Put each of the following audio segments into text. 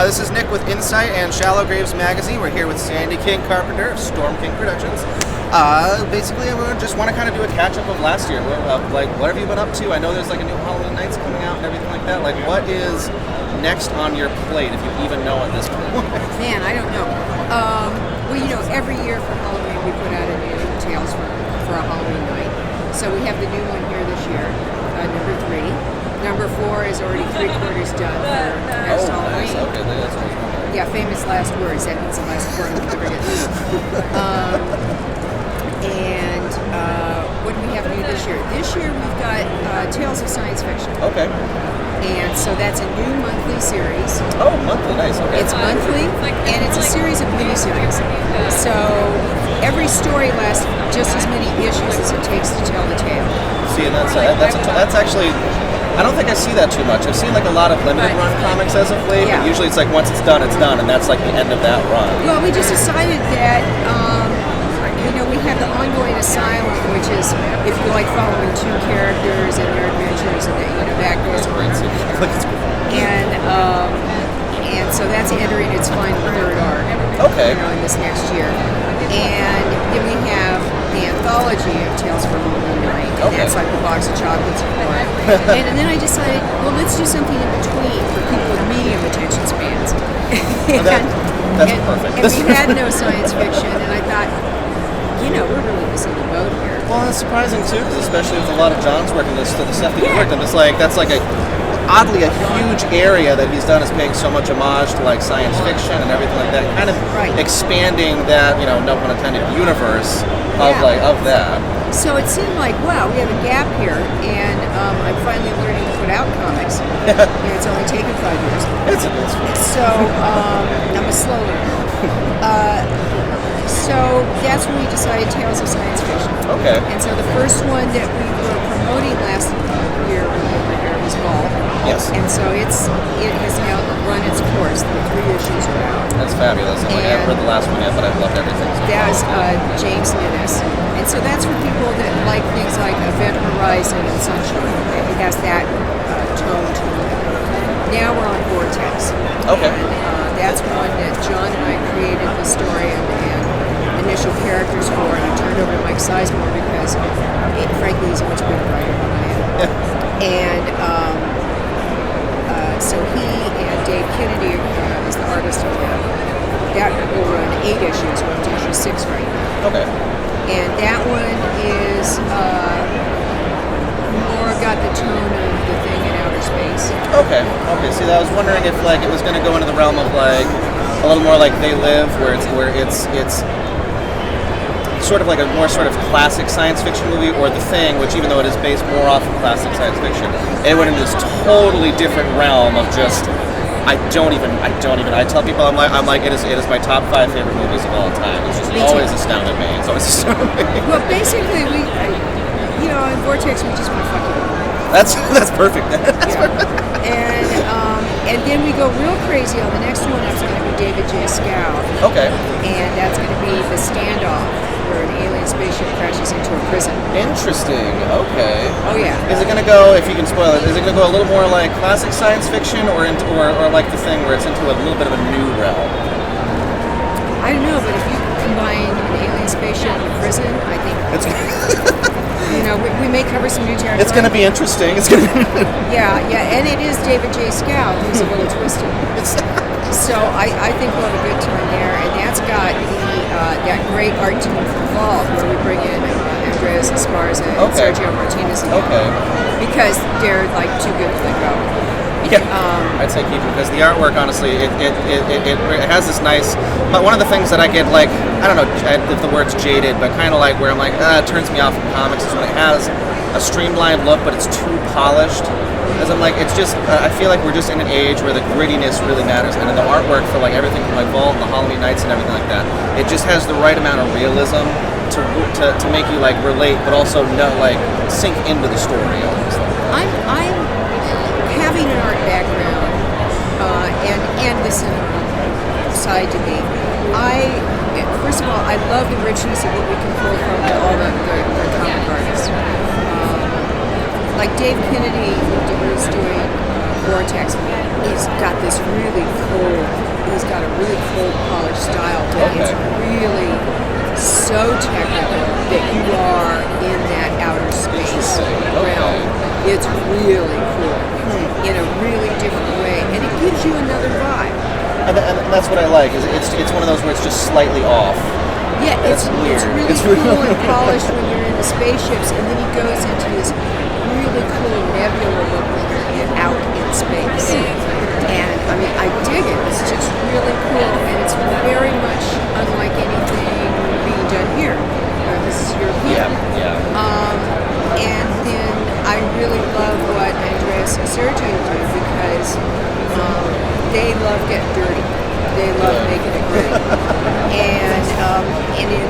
This is Nick with Insight and Shallow Graves Magazine. We're here with Sandy King Carpenter of Storm King Productions. Basically, I just want to kind of do a catch-up of last year. Like, what have you been up to? I know there's like a new Halloween Nights coming out and everything like that. Like, what is next on your plate, if you even know at this point? Man, I don't know. Well, you know, every year for Halloween we put out a new Tales for a Halloween night. So we have the new one here this year, number 3. Number 4 is already 3/4 done for next Halloween. Nice. Okay, that's what I'm Yeah, famous last words. That means the last word we ever get. And what do we have new this year? This year we've got Tales of Science Fiction. Okay. And so that's a new monthly series. Oh, monthly, nice. Okay. It's monthly, and it's a series of miniseries. So every story lasts just as many issues as it takes to tell the tale. See, and that's actually. I don't think I see that too much. I've seen like a lot of limited run comics as of late, Yeah. but usually it's like once it's done, and that's like the end of that run. Well, we just decided that, we have the ongoing Asylum, which is if you like following 2 characters and their adventures, and that goes on. And so that's entering its final 3rd arc. Okay. In this next year. And then we have the anthology of Tales from Halloween Night. And Okay. that's like the box of chocolates for it. And then I decided, well, let's do something in between for people with medium attention spans. That's perfect. And we had no science fiction, and I thought, we're really missing the boat here. Well, it's surprising too, because especially with a lot of John's work in this, the stuff that he worked in, that's like oddly a huge area that he's done is paying so much homage to like science fiction and everything like that, kind of expanding that, no pun intended, universe of that. So it seemed like, wow, we have a gap here, and I'm finally learning to put out comics. It's only taken 5 years. So I'm a slow learner. So that's when we decided Tales of Science Fiction. Okay. And so the first one that we were promoting last year when we were here was Ball. Yes. And so it has now run its course. The 3 issues are out. That's fabulous. I haven't read the last one yet, but I've loved everything. That's James Ninnis. And so that's for people that like things like Event Horizon and Sunshine. It has that tone to it. Now we're on Vortex. Okay. And that's one that John and I created the story and initial characters for, and I turned over to Mike Sizemore because, frankly, he's a much better writer than I am. And so he and Dave Kennedy is the artist of that. That will run 8 issues. We're up to issue 6 right now. Okay. And that one is more got the tone of The Thing in outer space. Okay. See, I was wondering if like it was going to go into the realm of like a little more like They Live, where it's sort of like a more sort of classic science fiction movie, or The Thing, which even though it is based more off of classic science fiction, it went into this totally different realm of just. I tell people I'm like it is my top 5 favorite movies of all time. It's just always astounded me. It's always astounded me. Well, basically in Vortex we just want to fuck you. That's perfect. That's perfect. And then we go real crazy on the next one. That's going to be David J. Scow. Okay. And that's going to be The Standoff, where an alien spaceship crashes into a prison. Interesting. Okay. Oh yeah. Is it going to go, if you can spoil it, is it going to go a little more like classic science fiction, or like The Thing, where it's into a little bit of a new realm? I don't know, but if you combine an alien spaceship and a prison, I think we may cover some new territory. It's going to be interesting. It's going to be. Yeah, and it is David J. Scow who's a little twisted. So I think we'll have a good time there, and that's got that great art team from Vault, where we bring in Andreas Esparza and Sergio Martinez again, because they're like too good to let go. Yeah, I'd say keep it, because the artwork, honestly, it has this nice. But one of the things that I get, like, I don't know if the word's jaded, but kind of like where I'm like, it turns me off in comics, is when it has a streamlined look, but it's too polished. Because I'm like, it's just, I feel like we're just in an age where the grittiness really matters, and in the artwork for like everything from like Vault and the Halloween Nights and everything like that, it just has the right amount of realism to make you like relate, but also sink into the story. Almost. I'm having an art background and the cinema side to me. First of all, I love the richness of what we can pull from all the comic artists. Like Dave Kennedy, who's doing Vortex, he's got this really cold. He's got a really cold, polished style, but it's really so technical that you are in that outer space realm. It's really cool in a really different way, and it gives you another vibe. And that's what I like. Is it's one of those where it's just slightly off. Yeah, it's really cool and polished when you're in the spaceships, and then he goes into this really cool nebula look when you're out in space. And I mean, I dig it. It's just really cool, and it's very much unlike anything being done here. This is European. And then I really love what Andreas and Sergio do because they love getting dirty. They love making it gritty. And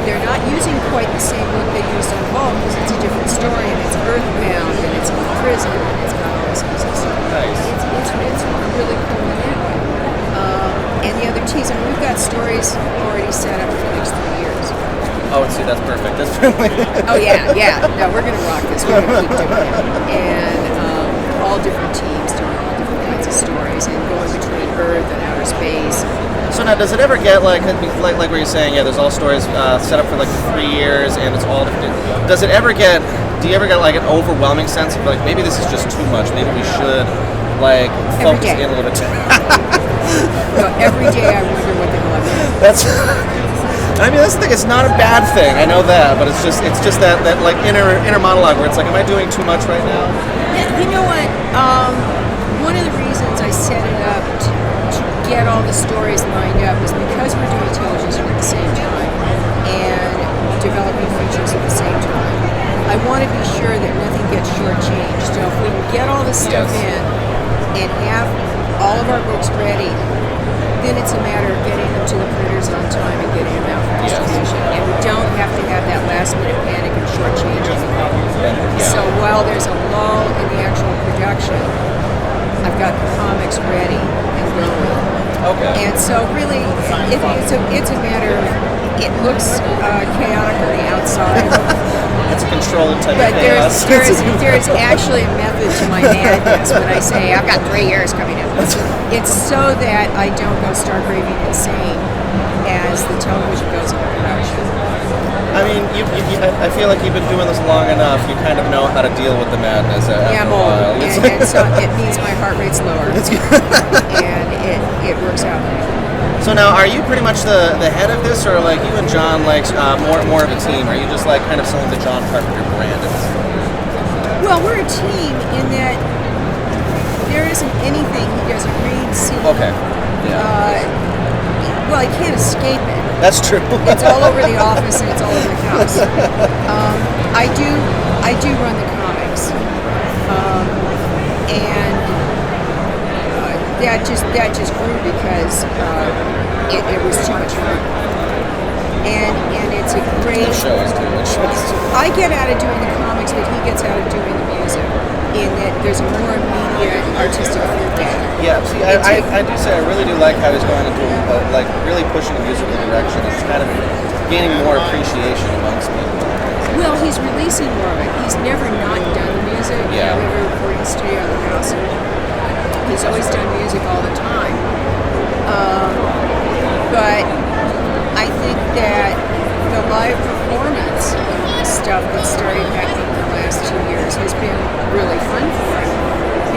they're not using quite the same look they used on Vault because it's a different story and it's earthbound and it's in prison and it's got all this kinds of stuff. Nice. It's really cool in that way. And the other teas, I mean, we've got stories already set up for the next 3 years. Oh, see, that's perfect. That's really. Oh yeah. No, we're gonna rock this. We're gonna keep doing it, and all different teams doing all different kinds of stories, and going between Earth and outer space. So now, does it ever get like what you're saying? Yeah, there's all stories set up for like 3 years, and it's all different. Does it ever get? Do you ever get like an overwhelming sense of like maybe this is just too much? Maybe we should like focus in a little bit. No, every day I wonder what the hell I'm doing. That's. I mean, that's the thing. It's not a bad thing. I know that, but it's just that like inner monologue where it's like, am I doing too much right now? Yeah, you know what? One of the reasons I set it up to get all the stories lined up is because we're doing television at the same time and developing features at the same time. I want to be sure that nothing gets shortchanged. So if we can get all this stuff in and have all of our books ready, then it's a matter of getting them to the printers on time and getting them out for distribution. And we don't have to have that last minute panic and shortchange anything. So while there's a lull in the actual production, I've got the comics ready and going. Okay. And so really, it's a matter of, it looks chaotic on the outside. It's a controlled type But of chaos. there's actually a method to my madness when I say I've got 3 years coming up. It's so that I don't go start raving insane as the television goes into production. I mean, I feel like you've been doing this long enough. You kind of know how to deal with the madness after I'm a while. old, and so it means my heart rate's lower, and it works out. So now, are you pretty much the head of this, or like you and John like more of a team? Are you just like kind of selling the John Carpenter brand? Well, we're a team in that there isn't anything he doesn't read, see. Okay. Yeah. Well, he can't escape it. That's true. It's all over the office and it's all over the house. I do run the comics, and that just grew because it was too much fun, and it's a great. The show is too much. I get out of doing the comics, but he gets out of doing the music. In that there's a more immediate artistic feedback. Yeah, see, I do say I really do like how he's going into like really pushing a musical direction. It's kind of gaining more appreciation amongst people. Well, he's releasing more of it. He's never not done the music. Yeah. We have a recording studio in the house. He's always done music all the time. But I think that the live performance stuff that started happening in the last 2 years has been really fun for him,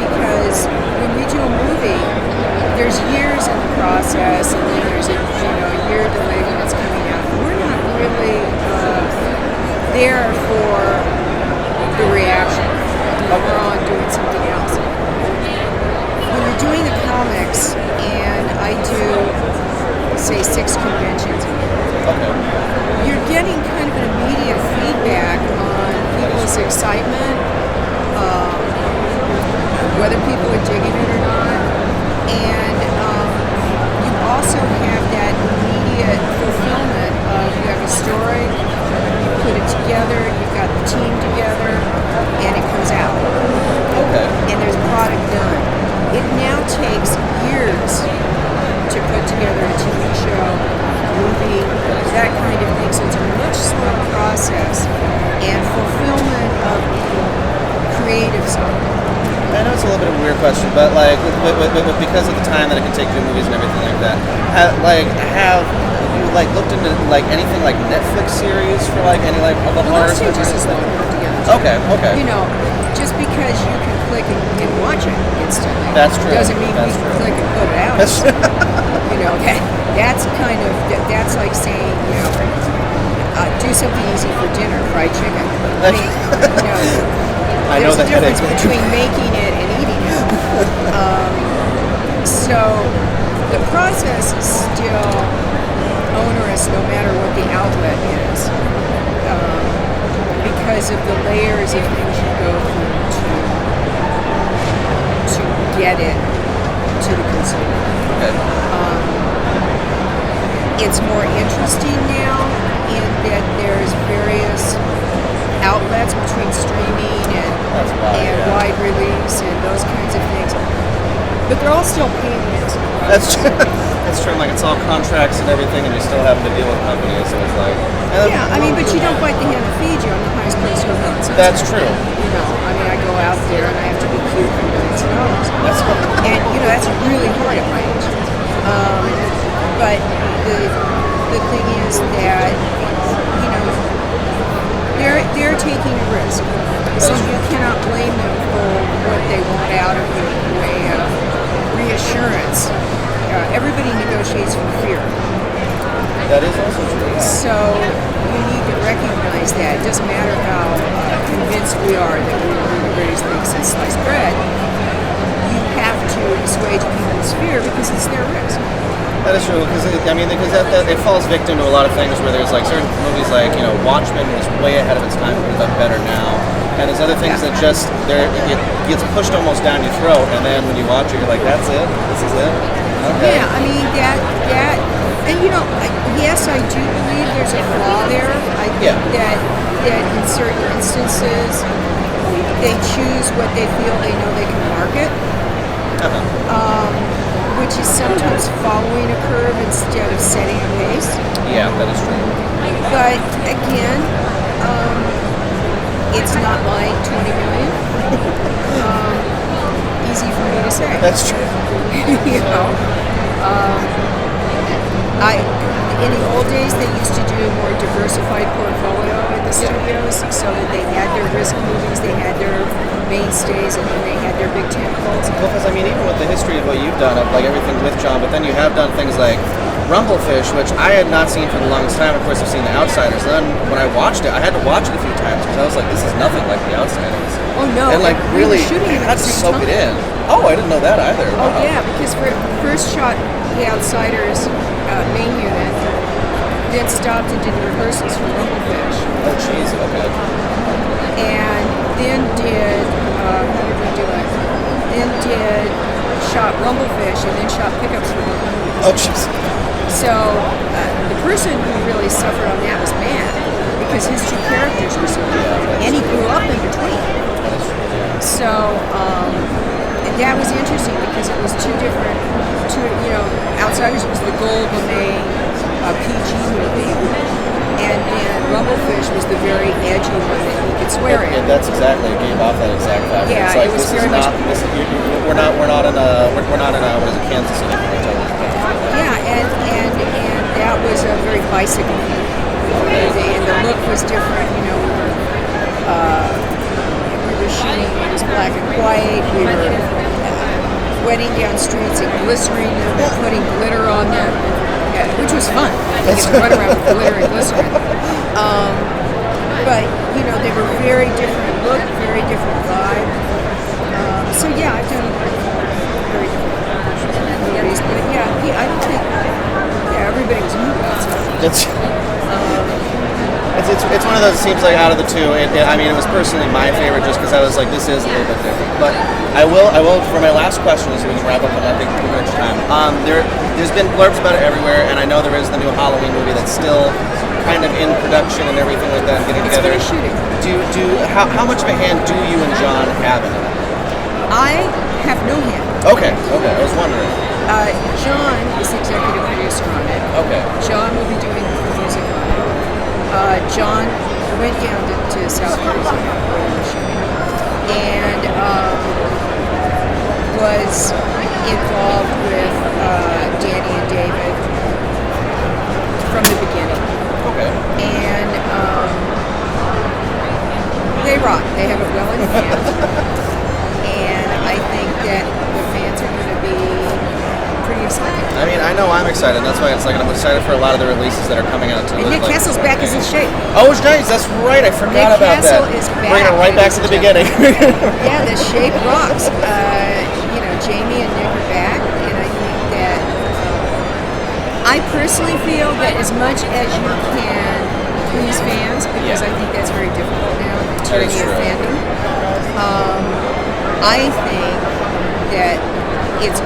because when we do a movie, there's years in the process, and then there's a year delay when it's coming out. We're not really there for the reaction. We're on doing something else. When you're doing the comics, and I do say 6 conventions a year, you're getting kind of an immediate feedback on people's excitement, whether people are digging it or not, and you also have that immediate fulfillment of you have a story, you put it together, you've got the team together, and it comes out. Okay. And there's product done. It now takes years to put together a TV show, movie, that kind of thing. So it's a much slower process, and fulfillment of the creative side. I know it's a little bit of a weird question. question, but like because of the time that it can take to do movies and everything like that, have you like looked into like anything like Netflix series for like any like of the horror Those take stuff? just as long to put together. Okay. You know, just because you can click and watch it instantly, That's true. doesn't mean That's we true. can click and put it out. You know, that's kind of that's like saying, you know, do something easy for dinner, fried chicken. I mean, you know, I know there's a the difference headache. between making it and eating it. So the process is still onerous, no matter what the outlet is, because of the layers of things you go through to get it to the consumer. Okay. It's more interesting now in that there's various outlets between streaming and wide release and those kinds of things, but they're all still paying it. That's true. That's true. Like it's all contracts and everything, and you're still having to deal with companies. So it's like Yeah, I mean, but you don't bite the hand that feeds you. I'm the highest price for millions. That's true. You know, I mean, I go out there and I have to be cute for millions of dollars. That's cool. And you know, that's really hard at my age. But the thing is that you know they're taking a risk, so you cannot blame them for what they want out of you in the way of reassurance. Everybody negotiates from fear. That is also true. Yeah. So you need to recognize that. It doesn't matter how convinced we are that we are the greatest thing since sliced bread. You have to assuage people's fear because it's their risk. That is true, because it falls victim to a lot of things where there's like certain movies like, you know, Watchmen was way ahead of its time, but it's done better now. And there's other things that just, it gets pushed almost down your throat, and then when you watch it, you're like, that's it? This is it? Okay. Yeah, I mean, that and you know, yes, I do believe there's a flaw there. I think that in certain instances, they choose what they feel they know they can market. Which is sometimes following a curve instead of setting a pace. Yeah, that is true. But again, it's not like 20 million. Easy for me to say. That's true. You know, in the old days they used to do a more diversified portfolio at the studios, so that they had their risk movies, they had their mainstays, and then they had their big tentpoles. Well, because I mean, even with the history of what you've done, of like everything with John, but then you have done things like Rumblefish, which I had not seen for the longest time. Of course, I've seen The Outsiders. Then when I watched it, I had to watch it a few times because I was like, this is nothing like The Outsiders. Oh no! And like really, shooting I had to soak it in. time. Oh, I didn't know that either. Oh Wow. yeah, because we first shot The Outsiders main unit, then stopped and did the rehearsals for Rumblefish. Oh, jeez. Okay. And then did how did we do it? Then did shot Rumblefish and then shot pickups for Rumblefish. Oh, jeez. So the person who really suffered on that was Matt, because his two characters were so different, and he grew up in between. So that was interesting because it was two different. You know, Outsiders was the gold LeMay PG movie, and then Rumblefish was the very edgy one that he could swear in. That's exactly, it gave off that exact vibe. Yeah, it's like, it was this very is much. not, this, we're not in a what is it, Kansas City? Yeah, and that was a very bicycle movie, and the look was different. You know, we were shooting it was black and white. We were wetting down streets and glycering them and putting glitter on them, which was fun. You get to run around with glitter and glycerin. But you know, they were very different look, very different vibe. So yeah, I've done very different movies, but yeah, I don't think everybody was moving outside. It's one of those. It seems like out of the two. I mean, it was personally my favorite just because I was like, this is a little bit different. But I will for my last question, so we can wrap up in I think too much time. There's been blurbs about it everywhere, and I know there is the new Halloween movie that's still kind of in production and everything like that, and getting together. It's shooting. How much of a hand do you and John have in it? I have no hand. Okay. I was wondering. John is the executive producer on it. Okay. John will be doing the music on it. John went down to South Jersey where we were shooting. And was involved with Danny and David from the beginning. Okay. And they rock. They have it well in hand. And I think that the fans are going to be pretty excited. I mean, I know I'm excited. That's why it's like I'm excited for a lot of the releases that are coming out. And Nick Castle's back is in shape. Oh, it's nice. That's right. I forgot Nick about Castle that. is back. Bringing it right back to the beginning. Yeah, the shape rocks. Jamie and Nick are back, and I think that I personally feel that as much as you can please fans, because I think that's very difficult now in the tyranny of fandom. I think that it's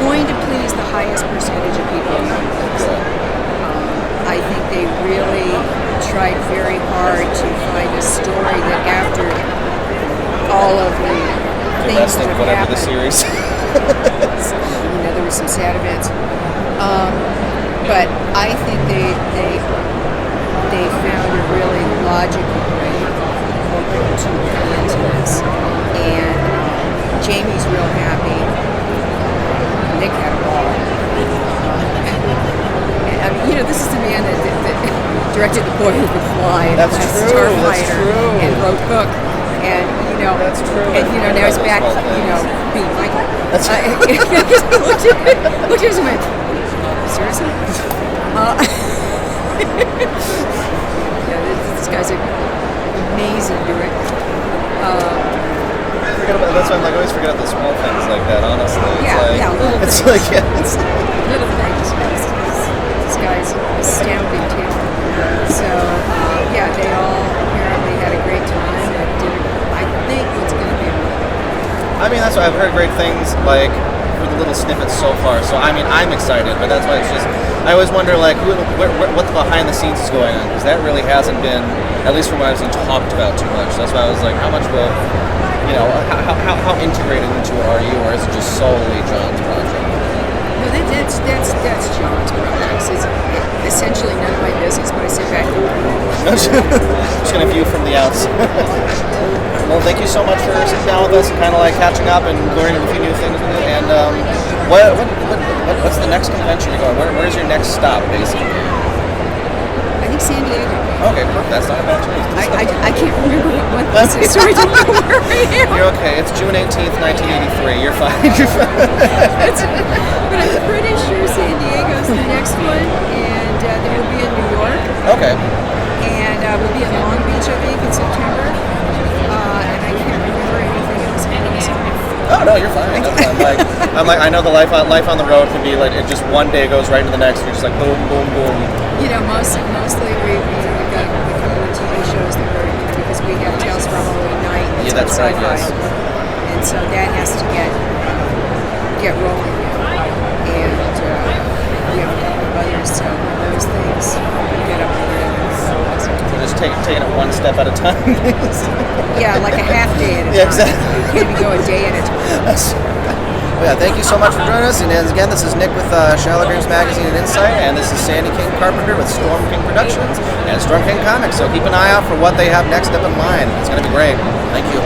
going to please the highest percentage of people in the universe. I think they really tried very hard to find a story that after all of the things that have whatever happened, the series. there were some sad events. But I think they found a really logical way for people to come into this. And Jamie's real happy. Nick had a ball. And I mean, this is the man that directed The Boy Who Could Fly and That's Last true. Starfighter That's true. and wrote Hook. And that's true. And now he's back. Being Michael. That's looked at us and went, seriously? This guy's an amazing director. That's why I always forget about the small things like that. Honestly, little things. Little things. This guy's astounding talent. So they all apparently had a great time and did. I think it's going to be. I mean, that's why I've heard great things like for the little snippets so far. So I mean, I'm excited, but that's why it's just. I always wonder what the behind the scenes is going on, because that really hasn't been, at least from what I've seen, talked about too much. So that's why I was like, how much will, how integrated into it are you, or is it just solely John's project? No, that's John's project. It's essentially none of my business, but I sit back and just gonna view from the outside. Well, thank you so much for sitting down with us and kind of like catching up and learning a few new things. And what's the next convention you're going? Where's your next stop, basically? I think San Diego. Okay, perfect. That's not a bad choice. I can't remember what this is, so I don't know where I am. You're okay. It's June 18th, 1983. You're fine. But I'm pretty sure San Diego's the next one, and then we'll be in New York. Okay. And we'll be in Long Beach, I think, in September. And I can't remember anything else. Oh no, you're fine. I'm like I know the life on the road can be like it just one day goes right into the next. You're just like boom, boom, boom. Mostly we've got a couple of TV shows that we're into because we have Tales from Halloween Night. Yeah, that's right. Yes. And so that has to get rolling now. And we have a couple of others. So those things get up there. We're just taking it one step at a time. Yeah, like a half day at a time. Yeah, exactly. You can't even go a day at a time. Well, thank you so much for joining us. And again, this is Nick with Shallow Dreams Magazine and Insight, and this is Sandy King Carpenter with Storm King Productions and Storm King Comics. So keep an eye out for what they have next up in line. It's going to be great. Thank you.